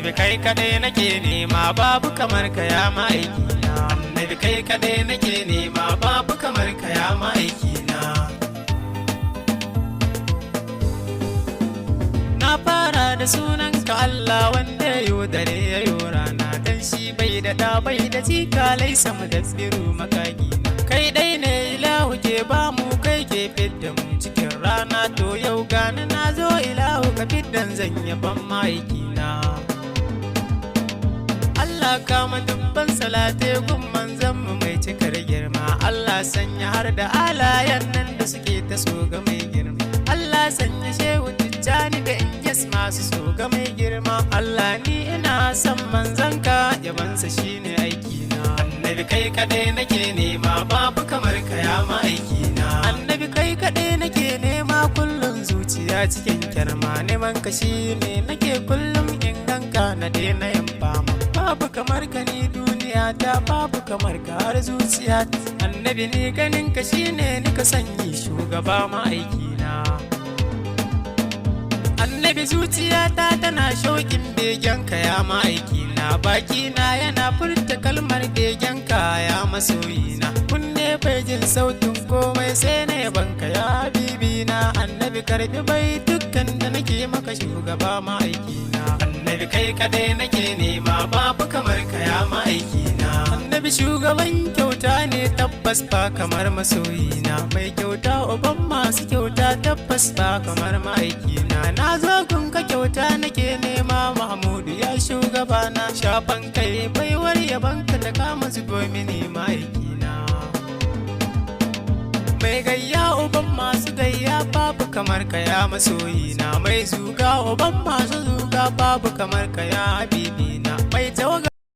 annabi kai kadai nake nema babu kamar ka ya ma'aikina annabi kai kadai nake nema babu kamar ka ya ma'aikina na fara da sunan ka Allah wanda yayo dare yayo rana dan shi bai da da bai da jika laisa mudabbiru makagina kai dai ne ilahu ke ba mu kai ke fidda mu cikin rana to yau gani na zo ilahu ka fiddan zan yaban ma'aikina Allah kama dubban salate gun manzon mu mai cikar girma Allah sanya har da alayan nan da suke ta so ga mai girma Allah sanya shehu tijjani da inyas masu so ga mai girma Allah ni ina son manzanka yabansa shine aikina annabi kai kadai nake nema babu kamar ka ya ma'aikina annabi kai kadai nake nema kullum zuciya cikin kyarma neman ka shine nake kullum inganka na daina yin fama babu kamar ka ni duniya ta babu kamar ka har zuciya annabi ni ganin ka shine nika sanyi shugaba ma'aikina annabi zuciyata tana shauƙin begenka ya ma'aikina bakina yana furta kalmar begenka ya masoyina kunne bai jin sautin komai sai na yabanka ya habibina annabi karbi bai dukkan da nake maka shugaba ma'aikina annabi kai kadai nake nema babu kamar ka ya ma'aikina annabi shugaban kyauta ne tabbas ba kamar masoyina mai kyauta uban masu kyauta tabbas ba kamar ma'aikina na zo kun ka kyauta nake nema Mahmudu ya shugabana shafan kai baiwar yabanka ta kama zubo mini ma'aikina mai gayya uban masu gayya babu kamar ka ya masoyina mai zuga uban masu zuga babu kamar ka ya habibi